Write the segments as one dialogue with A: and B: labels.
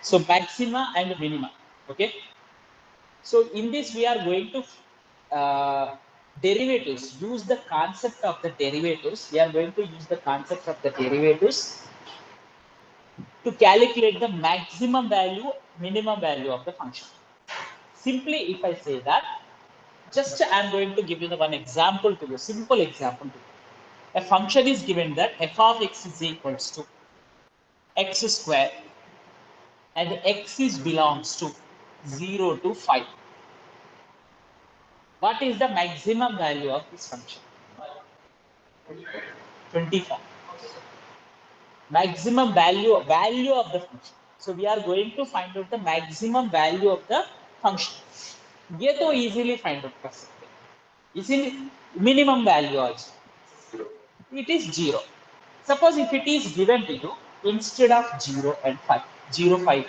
A: So maxima and minima. Okay. So in this we are going to derivatives. Use the concept of the derivatives. We are going to use the concept of the derivatives to calculate the maximum value, minimum value of the function. Simply, if I say that, just I'm going to give you the one example to you, simple example to you. A function is given that f of x is equals to x square and x is belongs to 0 to 5. What is the maximum value of this function? 25. Maximum value of the function. So we are going to find out the maximum value of the function. ये तो easily find out कर सकते हैं. इसीलिए minimum value also. It is 0. Suppose if it is given to you instead of 0 and 5, 0, 5,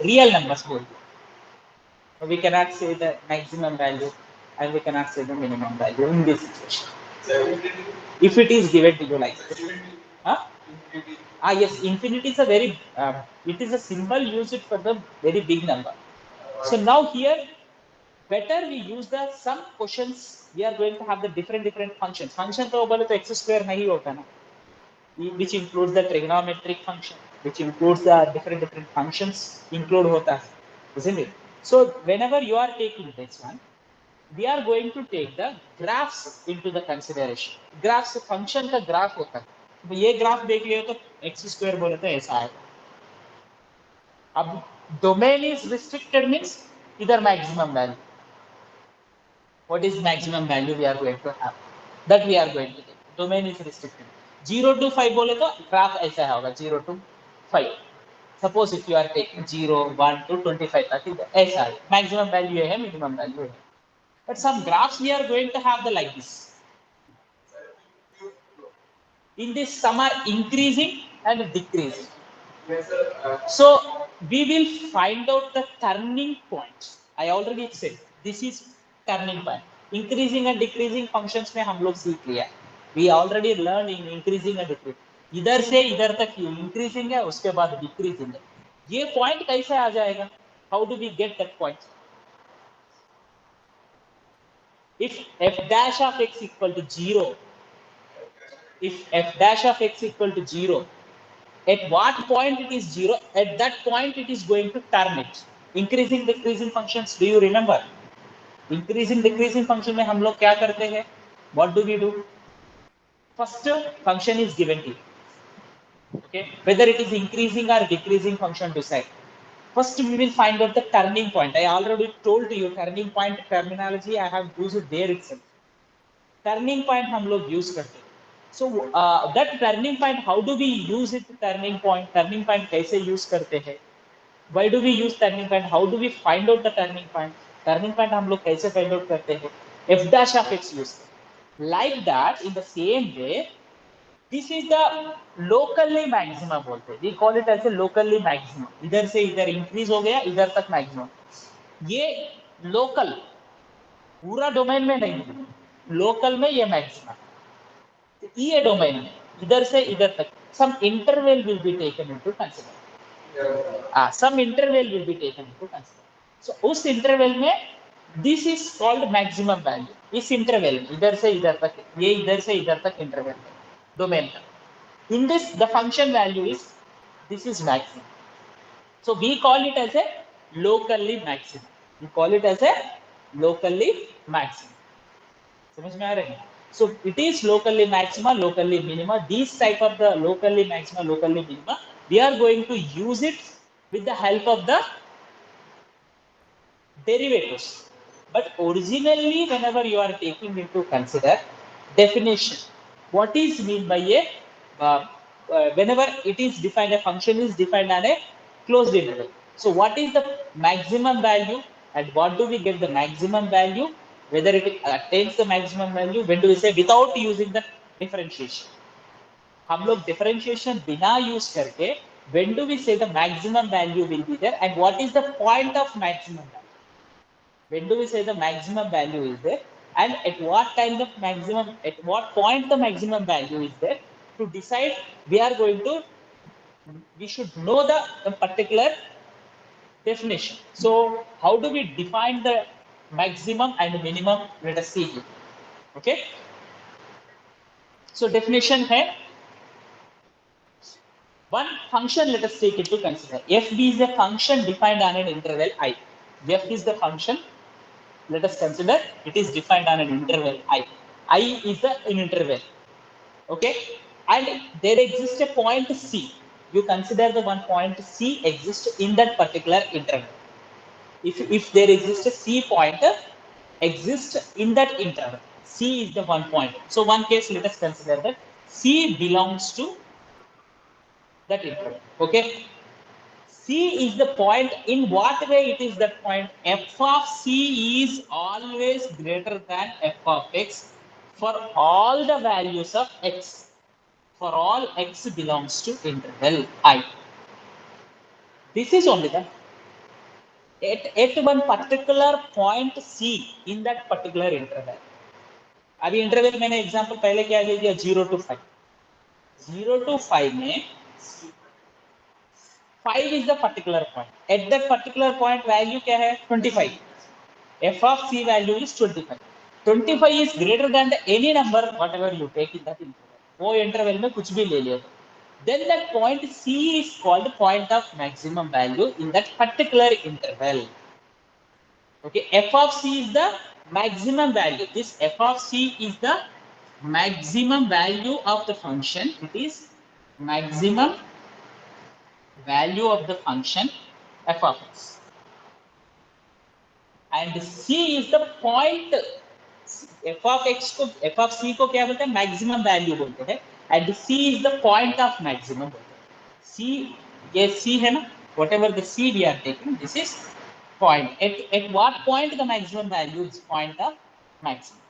A: real numbers बोल दो. We cannot say the maximum value and we cannot say the minimum value in this situation. If it is given to you like this. Huh? Yes, infinity is a very, it is a symbol used for the very big number. So now here, better we use the some questions, we are going to have the different functions. Function तो बोले तो x square नहीं होता ना, which includes the trigonometric function, which includes the different functions include होता है, isn't it? So whenever you are taking this one, we are going to take the graphs into the consideration. Graphs function का graph होता है. तो ये graph देख लियो तो x square बोले तो ऐसा आएगा. अब domain is restricted means इधर maximum value. What is maximum value we are going to have? That we are going to take. Domain is restricted. 0 to 5 बोले तो ग्राफ ऐसा होगा 0 to 5. Suppose if you are taking 0, 1 to 25 तक ऐसा है. Maximum value है, minimum value है. But some graphs we are going to have the like this. In this, some are increasing and decreasing. So we will find out the turning point. I already said this is turning point. Increasing and decreasing functions में हम लोग सीख लिया. We already learned in increasing and decreasing. इधर से इधर तक increasing है, उसके बाद decreasing है. ये point कैसे आ जाएगा? How do we get that point? If f dash of x equal to 0, if f dash of x equal to 0, at what point it is 0, at that point it is going to turn it. Increasing decreasing functions, do you remember? Increasing decreasing function में हम लोग क्या करते हैं? What do we do? First function is given to you. Okay, whether it is increasing or decreasing function decide. First we will find out the turning point. I already told you turning point terminology I have used there itself. Turning point हम लोग use करते हैं. So that turning point, how do we use it? Turning point कैसे use करते हैं? Why do we use turning point? How do we find out the turning point? Turning point हम लोग कैसे find out करते हैं? F dash of x use. Like that, in the same way, this is the locally maximum बोलते हैं. We call it as a locally maximum. इधर से इधर increase हो गया, इधर तक maximum. ये local, पूरा domain में नहीं, local में ये maximum. ये domain में इधर से इधर तक some interval will be taken into consideration. Some interval will be taken into consideration. So उस interval में this is called maximum value. इस interval में इधर से इधर तक, ये इधर से इधर तक interval domain का. In this the function value is this is maximum. So we call it as a locally maximum. We call it as a locally maximum. समझ में आ रहा है? So it is locally maxima, locally minima. These type of the locally maxima, locally minima, we are going to use it with the help of the derivatives. But originally, whenever you are taking into consider definition, what is mean by a whenever it is defined, a function is defined on a closed interval. So what is the maximum value and what do we get the maximum value? Whether it attains the maximum value, when do we say without using the differentiation? हम लोग differentiation बिना use करके when do we say the maximum value will be there and what is the point of maximum value? When do we say the maximum value is there and at what kind of maximum, at what point the maximum value is there, to decide we are going to we should know the particular definition. So how do we define the maximum and minimum? Let us see here. Okay. So definition है one function. Let us take it to consider. F is a function defined on an interval I. F is the function. Let us consider it is defined on an interval I. I is an interval. Okay, and there exists a point C. You consider the one point C exists in that particular interval. If there exists a C pointer exists in that interval, C is the one point. So one case, let us consider that C belongs to that interval. Okay, C is the point. In what way it is that point? F of C is always greater than F of X for all the values of X. For all X belongs to interval I. This is only the at one particular point C in that particular interval. अभी interval मैंने example पहले क्या दे दिया 0 to 5. 0 to 5 में 5 is the particular point. At that particular point value क्या है 25. F of C value is 25. 25 is greater than the any number whatever you take in that interval. वो interval में कुछ भी ले लिया तो. Then that point C is called point of maximum value in that particular interval. Okay, F of C is the maximum value. This F of C is the maximum value of the function. It is maximum value of the function F of X. And C is the point. F of X को F of C को क्या बोलते हैं? Maximum value बोलते हैं. And C is the point of maximum. C, ये C है ना? Whatever the C we are taking, this is point. At what point the maximum value is point of maximum?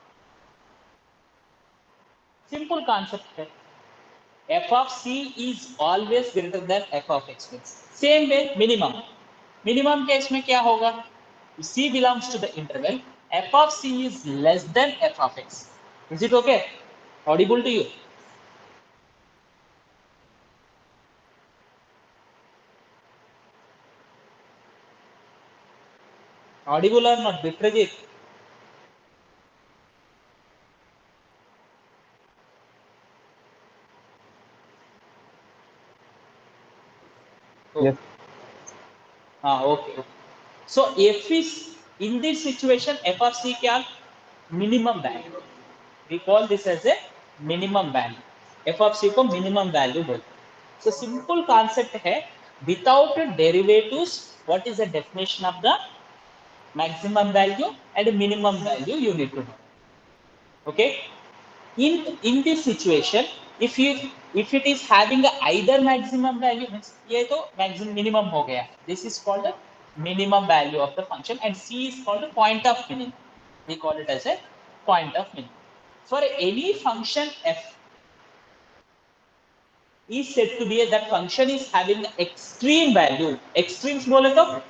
A: Simple concept है. F of C is always greater than F of X. Same way minimum. Minimum case में क्या होगा? C belongs to the interval. F of C is less than F of X. Is it okay? Audible to you? Audible or not, Bitrajit?
B: Yes.
A: Okay. So F is in this situation F of C क्या? Minimum value. We call this as a minimum value. F of C को minimum value बोलते हैं. So simple concept है. Without derivatives, what is the definition of the maximum value and minimum value? You need to know. Okay. In this situation, if it is having either maximum value, ये तो maximum minimum हो गया. This is called the minimum value of the function, and C is called the point of minimum. We call it as a point of minimum. For any function f is said to be that function is having extreme value. Extremes बोले तो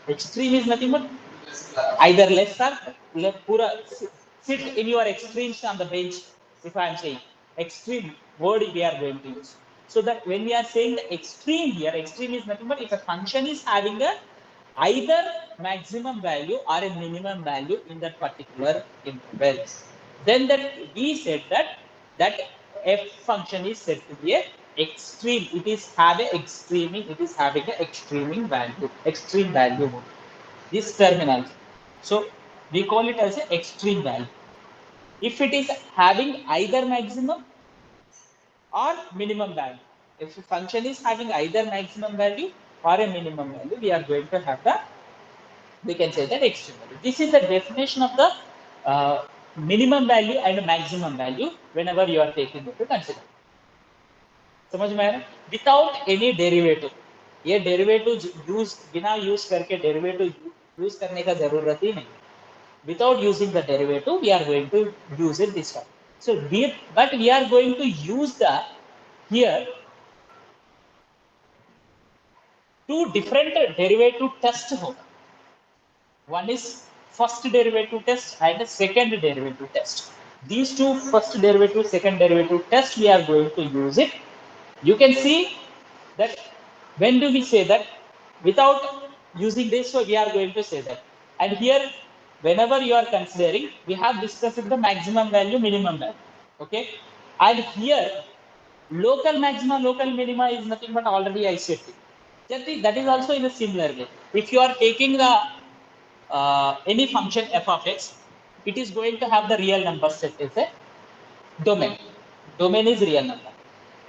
A: extreme is nothing but either less or पूरा sit in your extremes on the bench. If I am saying extreme word we are going to use. So that when we are saying the extreme here, extreme is nothing but if a function is having a either maximum value or a minimum value in that particular interval, then that we said that f function is said to be a extreme. It is having extreming. It is having an extreming value. Extreme value. This terminology. So we call it as an extreme value. If it is having either maximum or minimum value, if a function is having either maximum value or a minimum value, we are going to have the, we can say that extreme value. This is the definition of the minimum value and maximum value whenever you are taking into consideration. समझ में आया? Without any derivative. ये derivative use बिना use करके derivative use करने का जरूरत ही नहीं. Without using the derivative, we are going to use it this way. So but we are going to use the here two different derivative tests. One is first derivative test and the second derivative test. These two, first derivative, second derivative test, we are going to use it. You can see that when do we say that without using this, so we are going to say that. And here whenever you are considering, we have discussed the maximum value, minimum value, okay. And here local maxima, local minima is nothing but already I said it. That is also in a similar way. If you are taking the any function f of x, it is going to have the real number set as a domain. Domain is real number.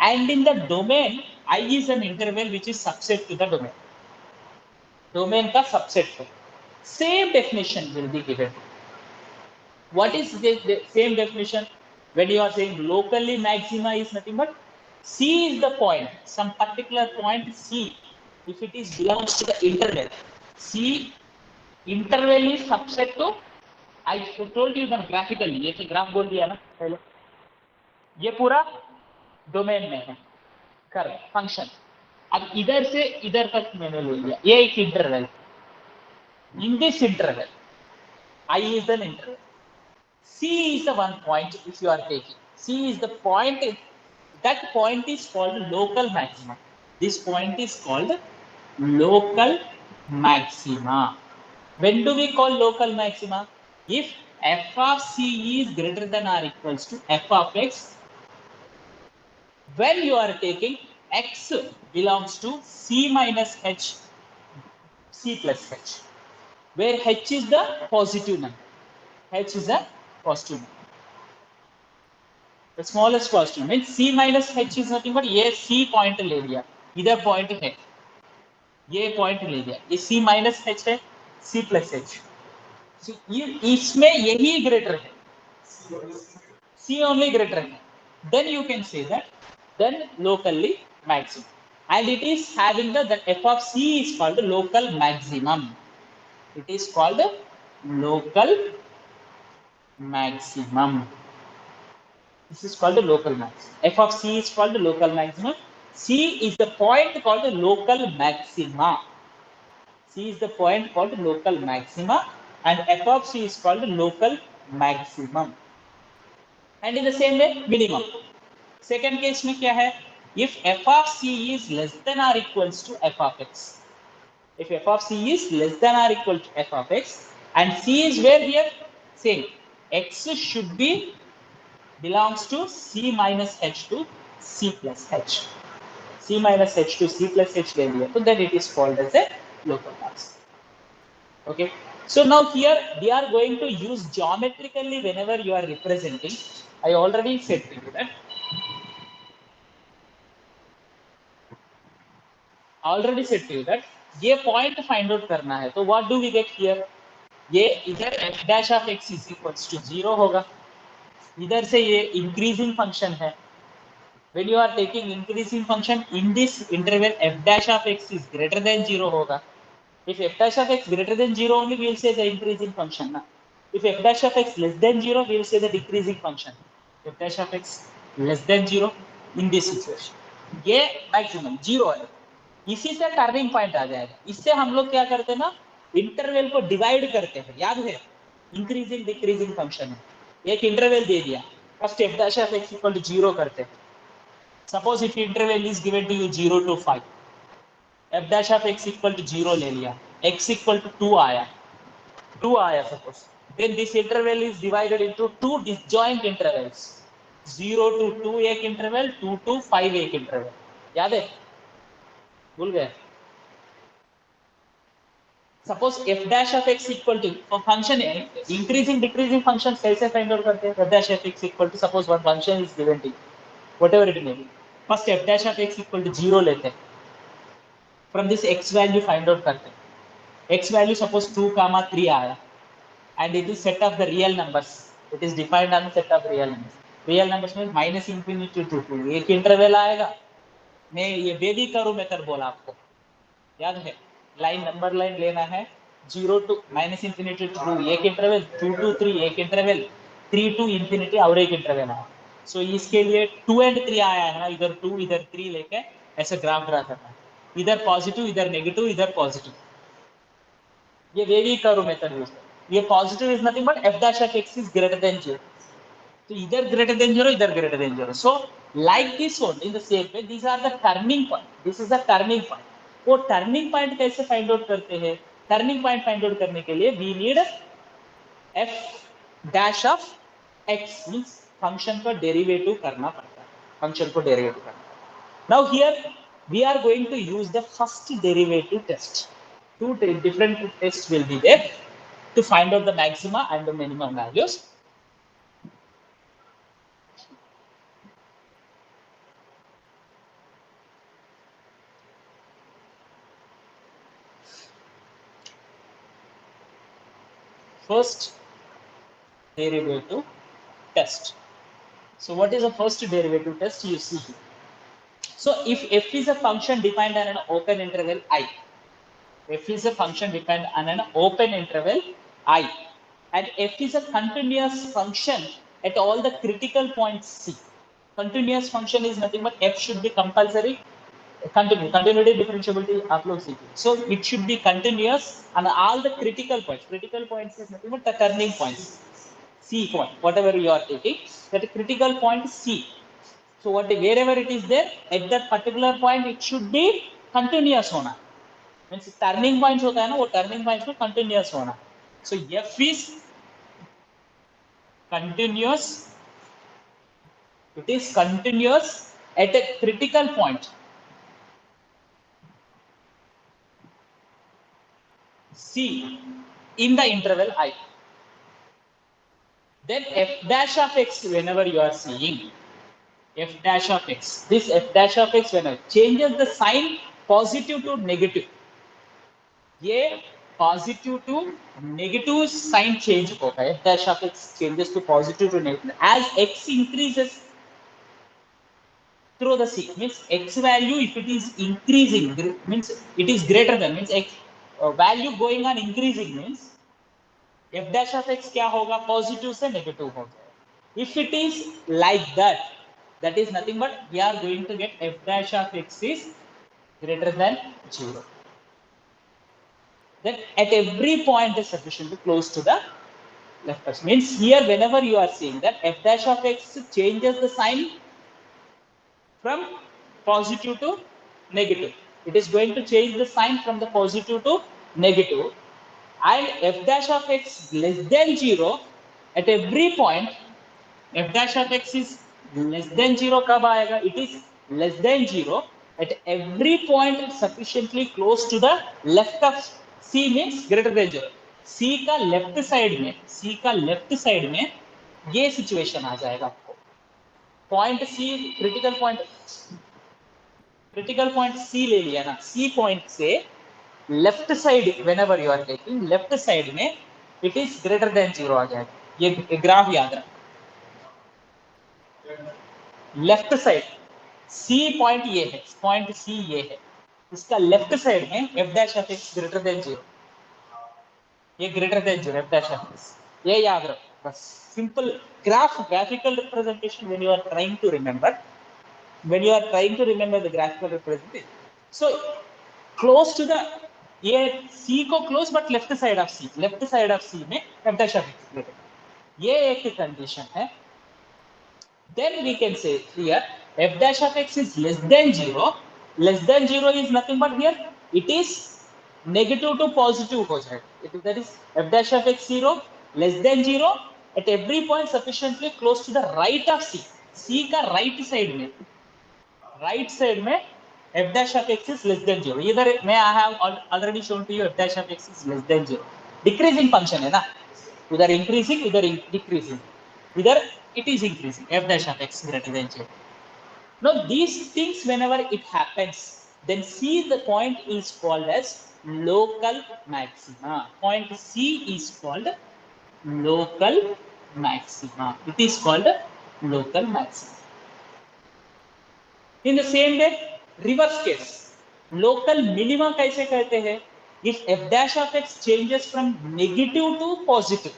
A: And in the domain, I is an interval which is subset to the domain. Domain ka subset है. Same definition will be given. What is the same definition? When you are saying locally maxima is nothing but C is the point, some particular point C. If it is belongs to the interval, C interval is subset to. I told you that graphically. ये तो graph बोल दिया ना पहले. ये पूरा domain में है. Correct function. अब इधर से इधर तक मैंने ले लिया. ये एक interval. In this interval, I is an interval. C is the one point if you are taking. C is the point. That point is called local maxima. This point is called local maxima. When do we call local maxima? If f of C is greater than or equals to f of x, when you are taking x belongs to C minus h, C plus h, where h is the positive number. H is a positive number. The smallest positive means C minus h is nothing but ये C point ले लिया, इधर point है, ये point ले लिया, ये C minus h है, C plus h. इसमें यही greater है, C only greater है. Then you can say that then locally maximum, and it is having the f of C is called local maximum. It is called local maximum. This is called the local maximum. F of C is called the local maximum. C is the point called the local maxima. C is the point called the local maxima, and F of C is called the local maximum. And in the same way, minimum. Second case में क्या है? If f of C is less than or equals to f of x. If f of C is less than or equal to f of x, and C is where here? Same. X should be belongs to C minus h to C plus h. C minus h to C plus h ले लिया, so then it is called as a local maximum. Okay. So now here we are going to use geometrically whenever you are representing. I already said to you that. Already said to you that ये point find out करना है, तो what do we get here? ये इधर f dash of x is equals to 0 होगा. इधर से ये increasing function है. When you are taking increasing function in this interval, f dash of x is greater than 0 होगा. If f dash of x greater than 0 only, we will say the increasing function. Na? If f dash of x less than 0, we will say the decreasing function. F dash of x less than 0 in this situation. ये maximum 0 है. इसी से turning point आ जाएगा. इससे हम लोग क्या करते हैं ना, इंटरवल को डिवाइड करते हैं. याद है, इंक्रीजिंग डिक्रीजिंग फंक्शन है. एक इंटरवल दे दिया, first f dash of x equal to 0 करते हैं. Suppose if interval is given to you 0 to 5, f dash of x equal to 0 ले लिया, x equal to 2 आया, 2 आया suppose. Then this interval is divided into two disjoint intervals. 0 to 2 एक interval, 2 to 5 एक interval. याद है? भूल गए? Suppose f dash of x equal to function increasing decreasing function कैसे find out करते हैं? f dash of x equal to suppose one function is given to you, whatever it may be. First f dash of x equal to 0 लेते हैं. From this x value find out करते हैं. X value suppose 2, 3 आया, and it is set of the real numbers. It is defined on the set of real numbers. Real numbers means minus infinity to 2. एक interval आएगा. मैं ये baby करूँ method बोला आपको, याद है? लाइन नंबर लाइन लेना है. 0 to minus infinity to 2 एक इंटरवल, 2 to 3 एक इंटरवल, 3 to infinity और एक इंटरवल आया. सो इसके लिए 2 and 3 आया है ना, इधर 2 इधर 3 लेके ऐसे ग्राफ ड्रा करना है. इधर पॉजिटिव इधर नेगेटिव इधर पॉजिटिव. ये वेवी करो मेथड यूज. ये positive is nothing but f dash of x is greater than 0. So either greater than 0, either greater than 0. So like this one, in the same way, these are the turning point. This is the turning point. वो turning point कैसे find out करते हैं? Turning point find out करने के लिए we need f dash of x, means function का derivative करना पड़ता है. Function को derivative करना. Now here we are going to use the first derivative test. Two different tests will be there to find out the maxima and the minimum values. First derivative test. So what is the first derivative test? You see here. So if f is a function defined on an open interval I, f is a function defined on an open interval I, and f is a continuous function at all the critical points C. Continuous function is nothing but f should be compulsory. Continuity, differentiability, आप लोग सीखिए. So it should be continuous on all the critical points. Critical points is nothing but the turning points. C point, whatever you are taking, that critical point C. So wherever it is there, at that particular point, it should be continuous होना. Means turning points होता है ना, वो turning points में continuous होना. So F is continuous. It is continuous at a critical point. C in the interval I. Then f dash of x, whenever you are seeing f dash of x, this f dash of x whenever changes the sign positive to negative, ये positive to negative sign change होता है. f dash of x changes to positive to negative as x increases through the C. Means x value, if it is increasing, means it is greater than, means x value going on increasing, means f dash of x क्या होगा? Positive से negative हो जाएगा. If it is like that, that is nothing but we are going to get f dash of x is greater than 0. Then at every point is sufficiently close to the left person. Means here whenever you are seeing that f dash of x changes the sign from positive to negative. It is going to change the sign from the positive to negative. And f dash of x less than 0 at every point, f dash of x is less than 0 कब आएगा? It is less than 0 at every point sufficiently close to the left of C, means greater than 0. C का left side में, C का left side में ये situation आ जाएगा आपको. Point C, critical point C ले लिया ना, C पॉइंट से left side whenever you are taking left side में it is greater than 0 आ जाएगा. ये ग्राफ याद रखना. लेफ्ट साइड C पॉइंट ये है, पॉइंट C ये है, इसका लेफ्ट साइड में f dash of x greater than 0, ये greater than 0 f dash of x, ये याद रखो बस. Simple graphical representation when you are trying to remember the graphical representation. So close to the, ये C को close but left side of C में f dash of x greater, ये एक condition है. Then we can say here f dash of x is less than 0. Less than 0 is nothing but here it is negative to positive हो जाएगा. That is f dash of x 0 less than 0 at every point sufficiently close to the right of C. C का right side में f dash of x is less than 0. इधर मैं I have already shown to you f dash of x is less than 0. Decreasing function है ना, उधर increasing उधर decreasing, इधर it is increasing, f dash of x greater than 0. Now these things whenever it happens, then C the point is called as local maxima. Point C is called local maxima. It is called local maxima. In the same way, reverse case, local minima कैसे कहते हैं? If f dash of x changes from negative to positive,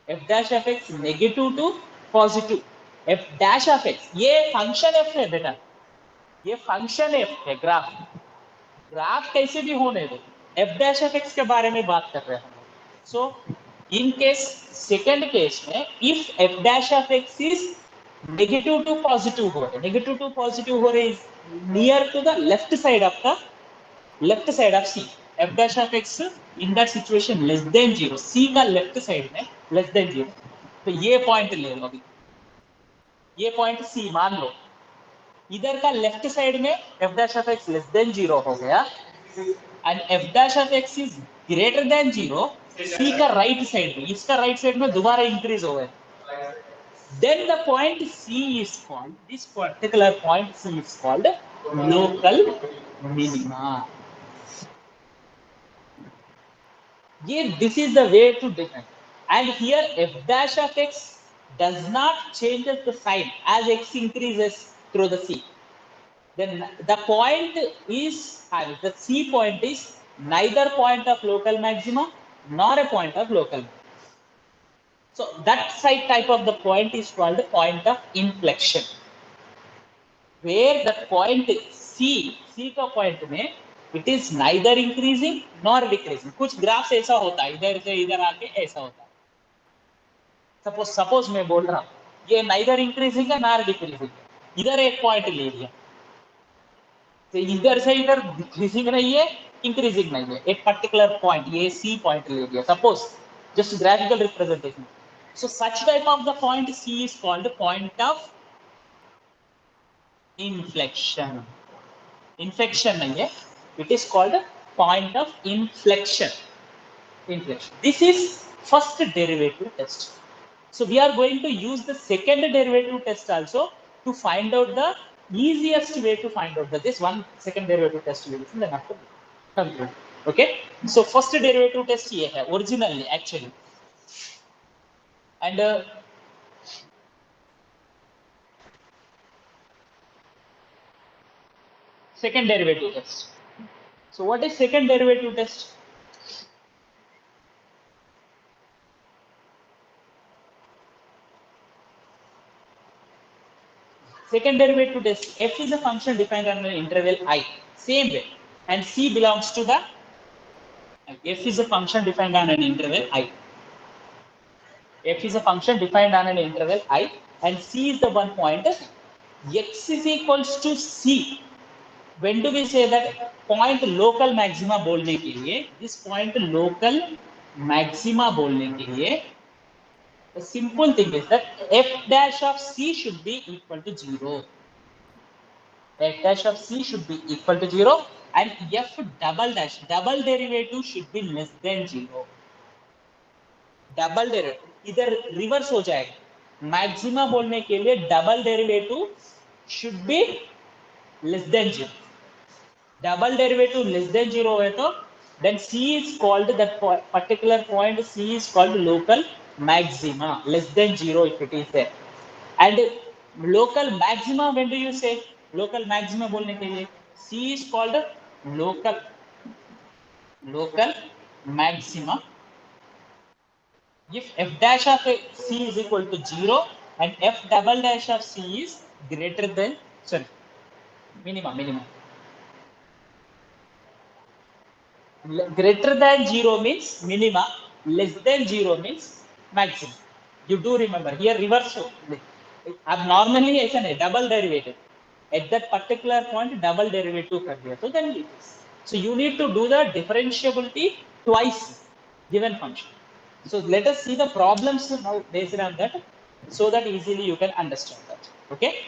A: f dash of x negative to positive, f dash of x, ये function f है बेटा, ये function f है. Graph कैसे भी होने दो, f dash of x के बारे में बात कर रहे हैं. सो In case second case में if f dash of x is negative to positive हो रहे, negative to positive हो रहे is near to the left side of C. F dash of x in that situation less than 0, C का left side में less than 0, तो ये point ले लो अभी, ये पॉइंट C मान लो, इधर का लेफ्ट साइड में f dash of x less than 0 हो गया and f dash of x is greater than 0, C का राइट साइड में, इसका राइट साइड में दोबारा इंक्रीज हो गया, then the point C is called, this particular point C is called local minima. Yeah, this is the way to define. And here f dash of x does not change the sign as x increases through the C. Then the point is, the C point is neither point of local maxima nor a point of local minima. So that side type of the point is called the point of inflection, where the point C का point में it is neither increasing nor decreasing. कुछ graphs ऐसा होता है, इधर से इधर आके ऐसा होता है. सपोज मैं बोल रहा हूँ ये neither increasing है nor decreasing, इधर एक पॉइंट ले लिया, तो इधर से इधर डिक्रीजिंग नहीं है, इंक्रीजिंग नहीं है, एक पर्टिकुलर पॉइंट ये C पॉइंट ले लिया, suppose just graphical representation. So such type of the point C is called point of inflection. Inflection नहीं है, it is called point of inflection. This is first derivative test. So we are going to use the second derivative test also to find out the easiest way to find out this one second derivative test will be then after conclude. Okay, so first derivative test ये है originally actually, and second derivative test. So what is second derivative test? Second derivative test, f is a function defined on an interval I, same way, and C belongs to the, f is a function defined on an interval I. F is a function defined on an interval I, and C is the one point. X is equals to C. When do we say that point local maxima बोलने के लिए, this point local maxima बोलने के लिए, the simple thing is that f dash of C should be equal to 0. F dash of C should be equal to 0, and f double dash, double derivative should be less than 0. Double derivative इधर reverse हो जाएगा, maxima बोलने के लिए double derivative should be less than 0. Double derivative less than 0 है तो then C is called, that particular point C is called local maxima, less than 0 if it is there. And local maxima, when do you say local maxima बोलने के लिए, C is called local maxima if f dash of C is equal to 0 and f double dash of C is greater than, sorry, minimum. Greater than 0 means minima, less than 0 means maximum. You do remember here reverse. अब normally ऐसा नहीं, double derivative at that particular point double derivative कर दिया तो then it is. So you need to do the differentiability twice given function. So let us see the problems now based on that, so that easily you can understand that. Okay.